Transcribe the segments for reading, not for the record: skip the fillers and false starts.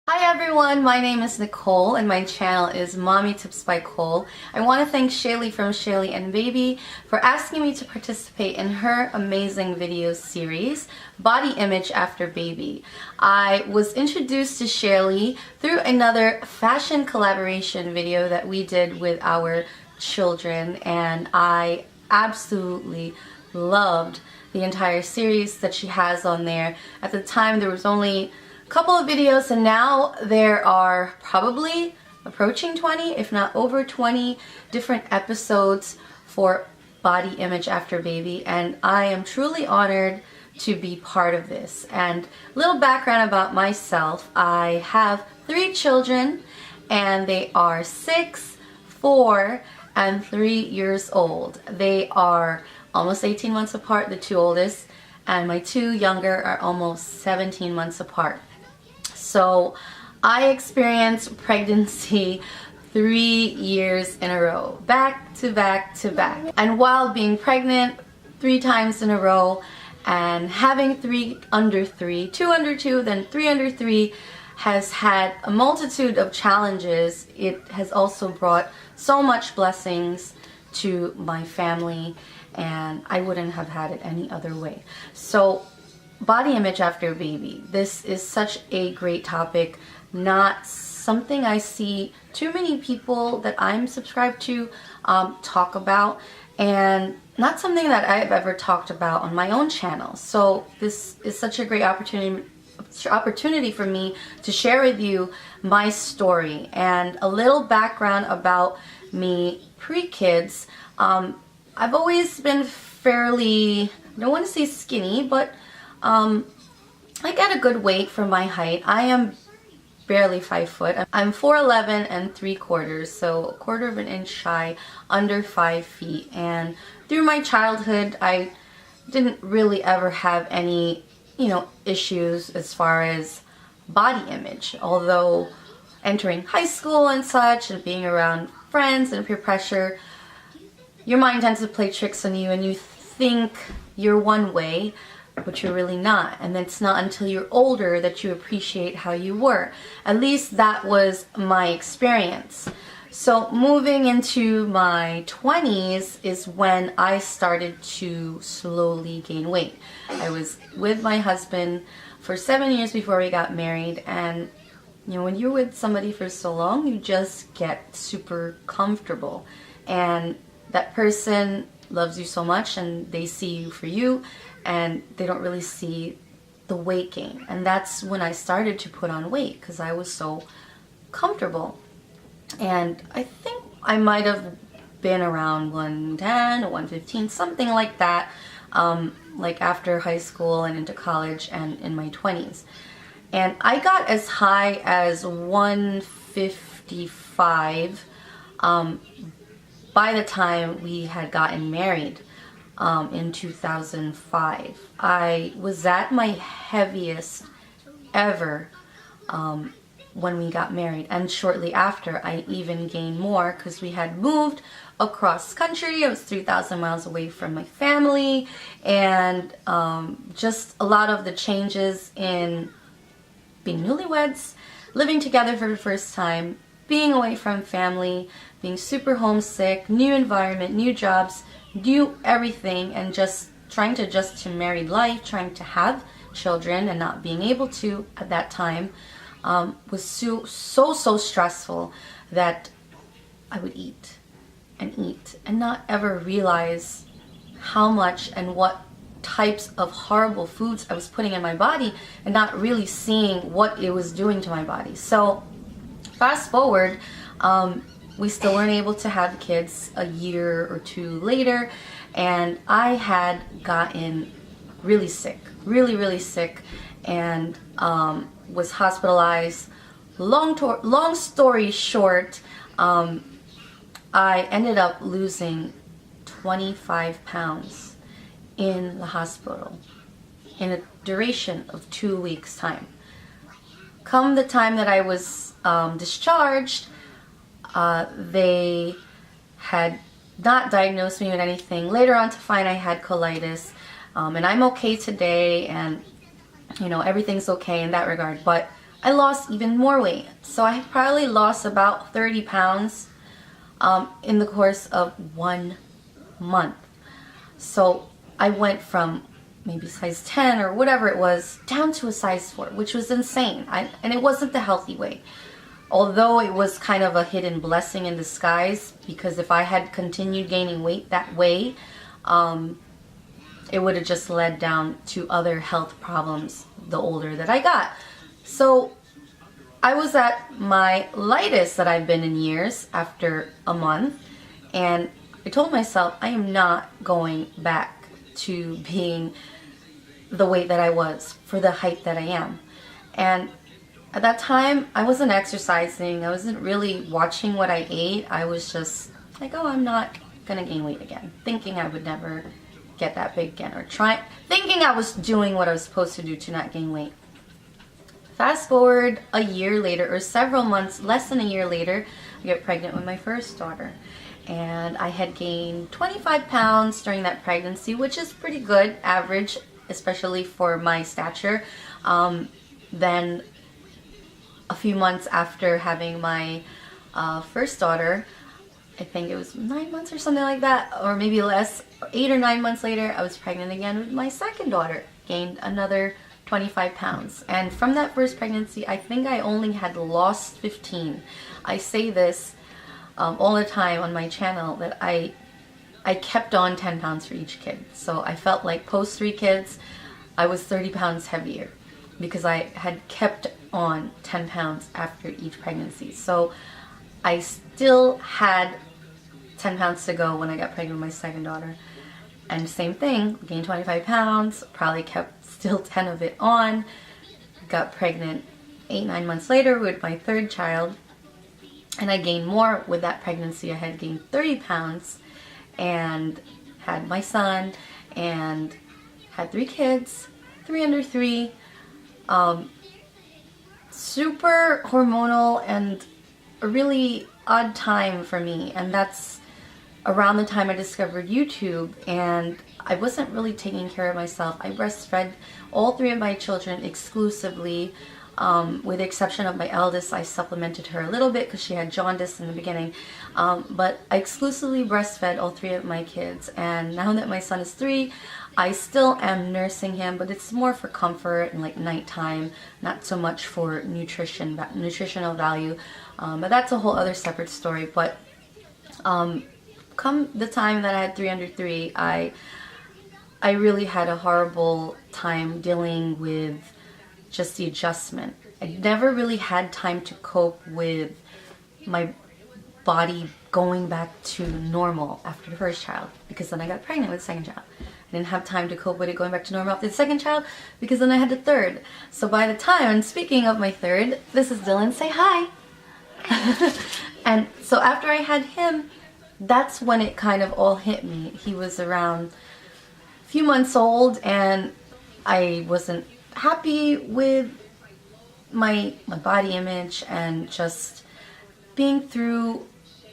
Hi everyone, my name is Nicole and my channel is Mommy Tips by Cole. I want to thank Shaylee from Shaylee and Baby for asking me to participate in her amazing video series, Body Image After Baby. I was introduced to Shaylee through another fashion collaboration video that we did with our children, and I absolutely loved the entire series that she has on there. At the time there was only couple of videos, and now there are probably approaching 20, if not over 20 different episodes for Body Image After Baby, and I am truly honored to be part of this. And a little background about myself: I have 3 children and they are 6, 4, and 3 years old. They are almost 18 months apart, the 2 oldest, and my 2 younger are almost 17 months apart. So I experienced pregnancy 3 years in a row, back to back to back. And while being pregnant 3 times in a row and having 3 under 3, 2 under 2, then 3 under 3 has had a multitude of challenges. It has also brought so much blessings to my family, and I wouldn't have had it any other way. So Body Image After Baby. This is such a great topic, not something I see too many people that I'm subscribed to talk about, and not something that I've ever talked about on my own channel. So this is such a great opportunity for me to share with you my story and a little background about me pre-kids. I've always been fairly, I don't want to say skinny, but I get a good weight for my height. I am barely 5 foot. I'm 4'11" and 3/4, so a quarter of an inch shy under 5 feet. And through my childhood, I didn't really ever have any, issues as far as body image. Although entering high school and such, and being around friends and peer pressure, your mind tends to play tricks on you, and you think you're one way, but you're really not. And it's not until you're older that you appreciate how you were. At least that was my experience. So moving into my 20s is when I started to slowly gain weight. I was with my husband for 7 years before we got married, and when you're with somebody for so long, you just get super comfortable, and that person loves you so much and they see you for you, and they don't really see the weight gain. And that's when I started to put on weight, because I was so comfortable. And I think I might have been around 110 or 115, something like that, like after high school and into college and in my 20s. And I got as high as 155 by the time we had gotten married. In 2005. I was at my heaviest ever when we got married, and shortly after I even gained more because we had moved across country. I was 3,000 miles away from my family, and just a lot of the changes in being newlyweds, living together for the first time, being away from family, being super homesick, new environment, new jobs, do everything, and just trying to adjust to married life, trying to have children and not being able to at that time, was so stressful that I would eat and not ever realize how much and what types of horrible foods I was putting in my body, and not really seeing what it was doing to my body. So fast forward, we still weren't able to have kids a year or 2 later, and I had gotten really sick, really sick, and was hospitalized. Long story short, I ended up losing 25 pounds in the hospital in a duration of 2 weeks' time. Come the time that I was discharged, they had not diagnosed me with anything. Later on to find I had colitis, and I'm okay today, and everything's okay in that regard. But I lost even more weight. So I probably lost about 30 pounds in the course of 1 month. So I went from maybe size 10 or whatever it was down to a size 4, which was insane. And it wasn't the healthy way. Although it was kind of a hidden blessing in disguise, because if I had continued gaining weight that way, it would have just led down to other health problems the older that I got. So I was at my lightest that I've been in years after a month, and I told myself I am not going back to being the weight that I was for the height that I am. And at that time, I wasn't exercising. I wasn't really watching what I ate. I was just like, oh, I'm not gonna gain weight again, thinking I would never get that big again, or thinking I was doing what I was supposed to do to not gain weight. Fast forward a year later, or several months, less than a year later, I get pregnant with my first daughter. And I had gained 25 pounds during that pregnancy, which is pretty good, average, especially for my stature. Then a few months after having my first daughter, I think it was 9 months or something like that, or maybe less, 8 or 9 months later, I was pregnant again with my second daughter, gained another 25 pounds. And from that first pregnancy, I think I only had lost 15. I say this all the time on my channel, that I kept on 10 pounds for each kid. So I felt like post 3 kids, I was 30 pounds heavier because I had kept on 10 pounds after each pregnancy. So I still had 10 pounds to go when I got pregnant with my second daughter. And same thing, gained 25 pounds, probably kept still 10 of it on, got pregnant 8-9 months later with my third child, and I gained more with that pregnancy. I had gained 30 pounds and had my son and had 3 kids, 3 under 3, super hormonal and a really odd time for me. And that's around the time I discovered YouTube, and I wasn't really taking care of myself. I breastfed all 3 of my children exclusively. With the exception of my eldest, I supplemented her a little bit because she had jaundice in the beginning. But I exclusively breastfed all 3 of my kids. And now that my son is 3, I still am nursing him, but it's more for comfort and like nighttime, not so much for nutritional value. But that's a whole other separate story. But come the time that I had 3 under 3, I really had a horrible time dealing with just the adjustment. I never really had time to cope with my body going back to normal after the first child, because then I got pregnant with the second child. I didn't have time to cope with it going back to normal after the second child, because then I had the third. So by the time, and speaking of my third, this is Dylan, say hi. And so after I had him, that's when it kind of all hit me. He was around a few months old, and I wasn't happy with my body image, and just being through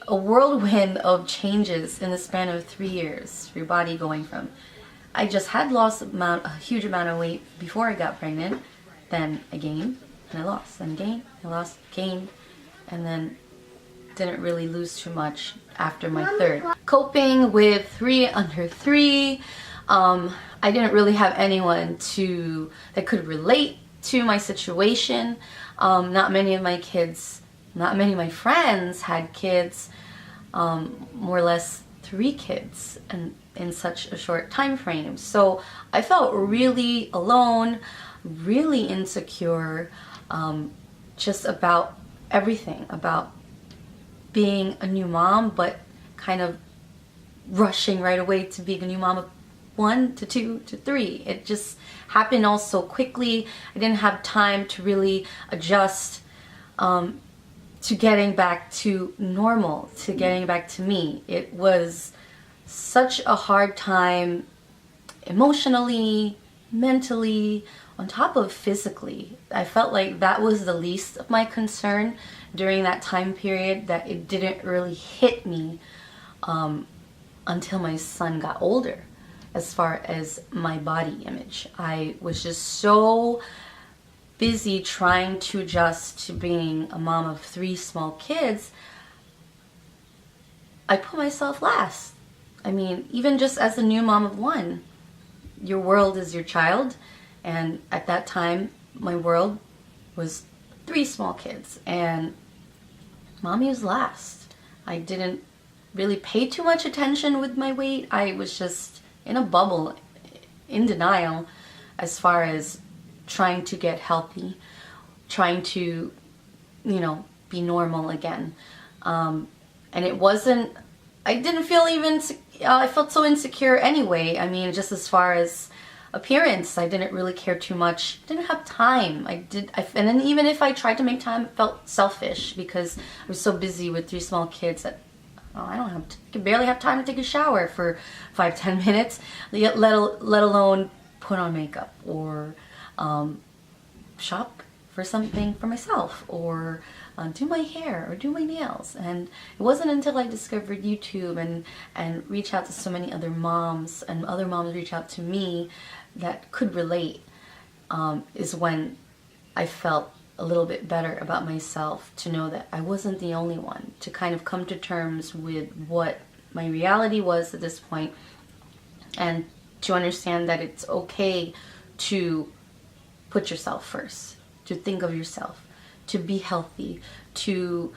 a whirlwind of changes in the span of 3 years. Your body going from, I just had lost a huge amount of weight before I got pregnant, then I gained and I lost, then gained, I lost, gained, and then didn't really lose too much after my third. Coping with 3 under 3, I didn't really have anyone that could relate to my situation. Not many of my my friends had kids, more or less 3 kids in such a short time frame. So I felt really alone, really insecure, just about everything, about being a new mom, but kind of rushing right away to being a new mom of 1 to 2 to 3. It just happened all so quickly. I didn't have time to really adjust to getting back to normal, to getting back to me. It was such a hard time emotionally, mentally, on top of physically. I felt like that was the least of my concern during that time period, that it didn't really hit me until my son got older. As far as my body image, I was just so busy trying to adjust to being a mom of 3 small kids, I put myself last. I mean, even just as a new mom of 1, your world is your child, and at that time, my world was 3 small kids, and mommy was last. I didn't really pay too much attention with my weight. I was just in a bubble, in denial, as far as trying to get healthy, trying to, be normal again. And it wasn't, I didn't feel even, I felt so insecure anyway. I mean, just as far as appearance, I didn't really care too much. I didn't have time. And then even if I tried to make time, it felt selfish because I was so busy with 3 small kids that I can barely have time to take a shower for 5-10 minutes, let alone put on makeup or shop for something for myself or do my hair or do my nails. And it wasn't until I discovered YouTube and reached out to so many other moms, and other moms reached out to me that could relate, is when I felt a little bit better about myself, to know that I wasn't the only one, to kind of come to terms with what my reality was at this point, and to understand that it's okay to put yourself first, to think of yourself, to be healthy, to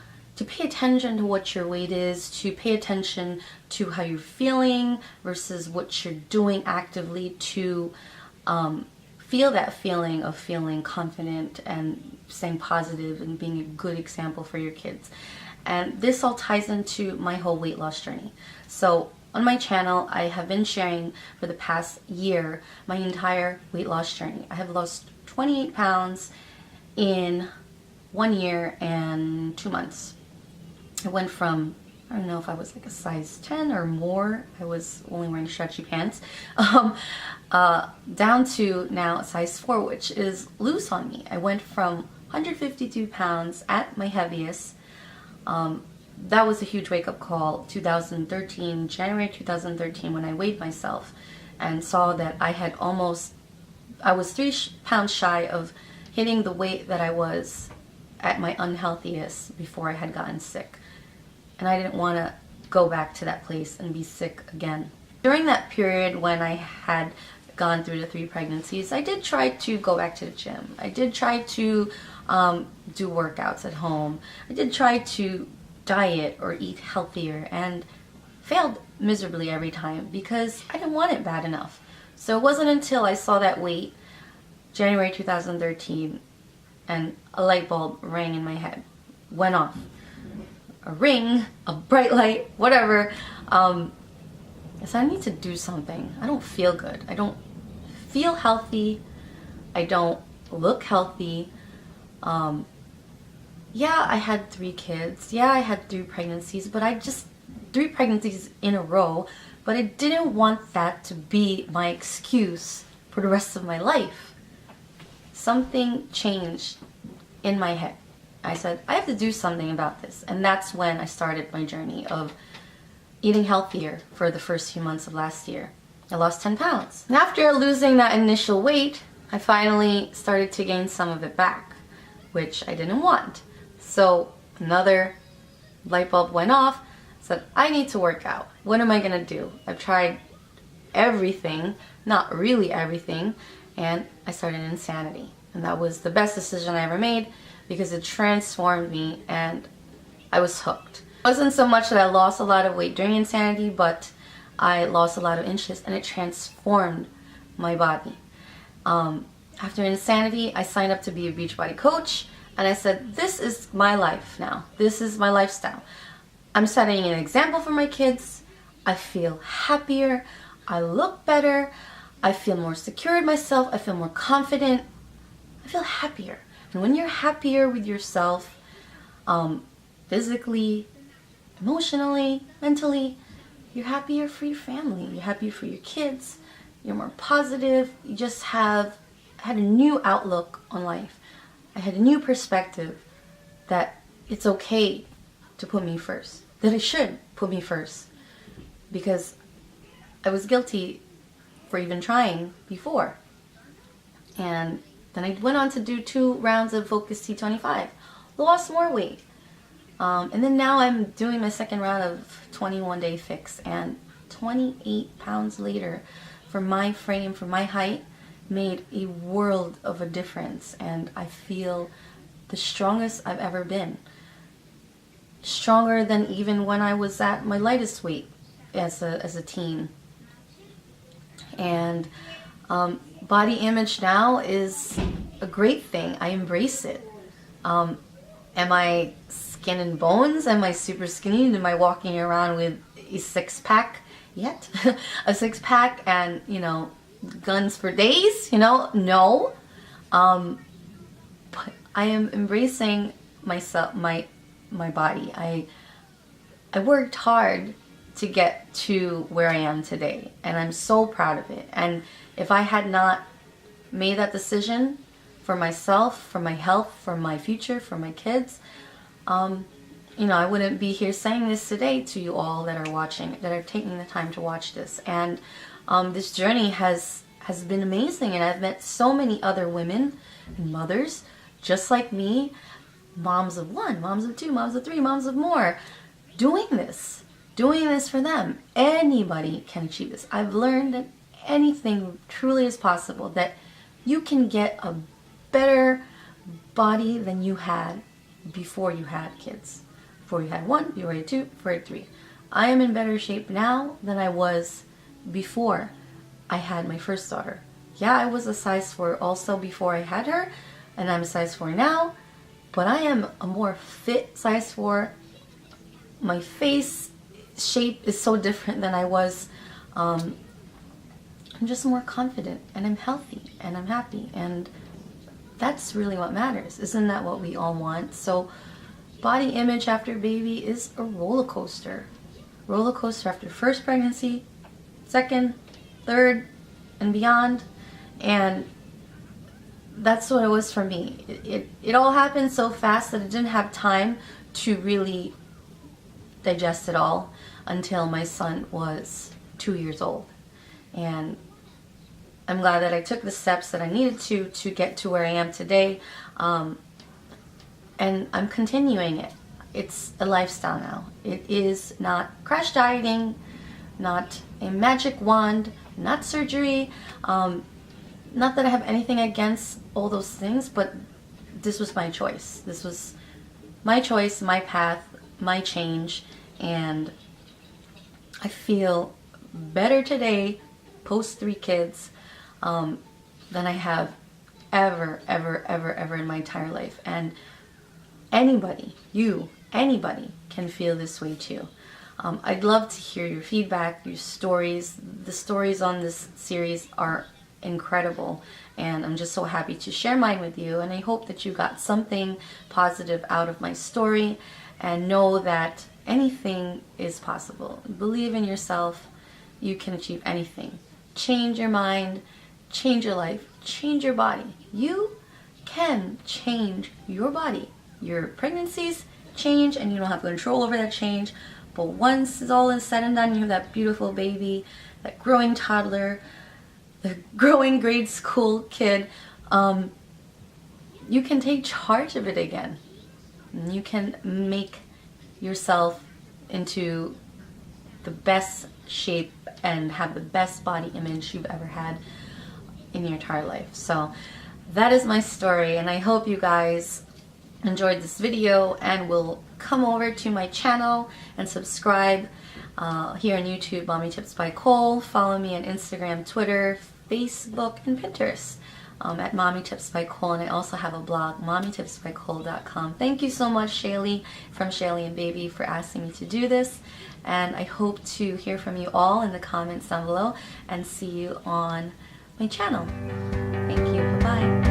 pay attention to what your weight is, to pay attention to how you're feeling versus what you're doing actively, to feel that feeling of feeling confident and staying positive and being a good example for your kids. And this all ties into my whole weight loss journey. So on my channel, I have been sharing for the past year my entire weight loss journey. I have lost 28 pounds in 1 year and 2 months. I went from, I don't know if I was like a size 10 or more, I was only wearing stretchy pants, down to now a size 4, which is loose on me. I went from 152 pounds at my heaviest. That was a huge wake-up call, 2013, January 2013, when I weighed myself and saw that I was 3 pounds shy of hitting the weight that I was at my unhealthiest before I had gotten sick. And I didn't want to go back to that place and be sick again. During that period when I had gone through the 3 pregnancies, I did try to go back to the gym. I did try to do workouts at home. I did try to diet or eat healthier, and failed miserably every time because I didn't want it bad enough. So it wasn't until I saw that weight, January 2013, and a light bulb rang in my head, went off. A ring, a bright light, whatever. I said, I need to do something. I don't feel good. I don't feel healthy. I don't look healthy. Yeah, I had 3 kids. Yeah, I had 3 pregnancies, but 3 pregnancies in a row, but I didn't want that to be my excuse for the rest of my life. Something changed in my head. I said, I have to do something about this. And that's when I started my journey of eating healthier for the first few months of last year. I lost 10 pounds. And after losing that initial weight, I finally started to gain some of it back, which I didn't want. So another light bulb went off. I said, I need to work out. What am I gonna do? I've tried everything, not really everything, and I started Insanity. And that was the best decision I ever made because it transformed me and I was hooked. It wasn't so much that I lost a lot of weight during Insanity, but I lost a lot of inches and it transformed my body. After Insanity, I signed up to be a Beachbody coach, and I said, this is my life now. This is my lifestyle. I'm setting an example for my kids. I feel happier. I look better. I feel more secure in myself. I feel more confident. I feel happier. And when you're happier with yourself, physically, emotionally, mentally, you're happier for your family. You're happier for your kids. You're more positive. You just had a new outlook on life. I had a new perspective that it's okay to put me first. That I should put me first. Because I was guilty for even trying before. And Then I went on to do 2 rounds of Focus T25. Lost more weight. And then now I'm doing my second round of 21-day fix, and 28 pounds later, for my frame, for my height, made a world of a difference, and I feel the strongest I've ever been. Stronger than even when I was at my lightest weight as a teen. And body image now is a great thing. I embrace it. Am I skin and bones? Am I super skinny? Am I walking around with a 6-pack yet? A 6-pack and, you know, guns for days? You know, no. But I am embracing myself, my body. I worked hard to get to where I am today, and I'm so proud of it. And if I had not made that decision for myself, for my health, for my future, for my kids, you know, I wouldn't be here saying this today to you all that are watching, that are taking the time to watch this. And this journey has been amazing, and I've met so many other women and mothers just like me, moms of 1, moms of 2, moms of 3, moms of more, doing this for them. Anybody can achieve this. I've learned that anything truly is possible, that you can get a better body than you had before you had kids. Before you had 1, before you had 2, before you had 3. I am in better shape now than I was before I had my first daughter. Yeah, I was a size 4 also before I had her, and I'm a size 4 now, but I am a more fit size 4. My face shape is so different than I was. I'm just more confident, and I'm healthy, and I'm happy, and that's really what matters. Isn't that what we all want? So body image after baby is a roller coaster. Roller coaster after first pregnancy, second, third, and beyond. And that's what it was for me. It all happened so fast that I didn't have time to really digest it all until my son was 2 years old. And I'm glad that I took the steps that I needed to get to where I am today. And I'm continuing it. It's a lifestyle now. It is not crash dieting, not a magic wand, not surgery. Not that I have anything against all those things, but this was my choice. This was my choice, my path, my change, and I feel better today, post 3 kids, than I have ever in my entire life. And anybody, anybody can feel this way too. I'd love to hear your feedback, your stories. The stories on this series are incredible, and I'm just so happy to share mine with you, and I hope that you got something positive out of my story, and know that anything is possible. Believe in yourself. You can achieve anything. Change your mind, change your life, change your body. You can change your body. Your pregnancies change, and you don't have control over that change, but once it's all said and done, you have that beautiful baby, that growing toddler, the growing grade school kid, you can take charge of it again. You can make yourself into the best shape and have the best body image you've ever had in your entire life. So that is my story, and I hope you guys enjoyed this video and will come over to my channel and subscribe here on YouTube, MommyTipsbyCole. Follow me on Instagram, Twitter, Facebook, and Pinterest at MommyTipsbyCole, and I also have a blog, MommyTipsbyCole.com. Thank you so much, Shaylee from Shaylee and Baby, for asking me to do this, and I hope to hear from you all in the comments down below and see you on my channel. Thank you. Bye-bye.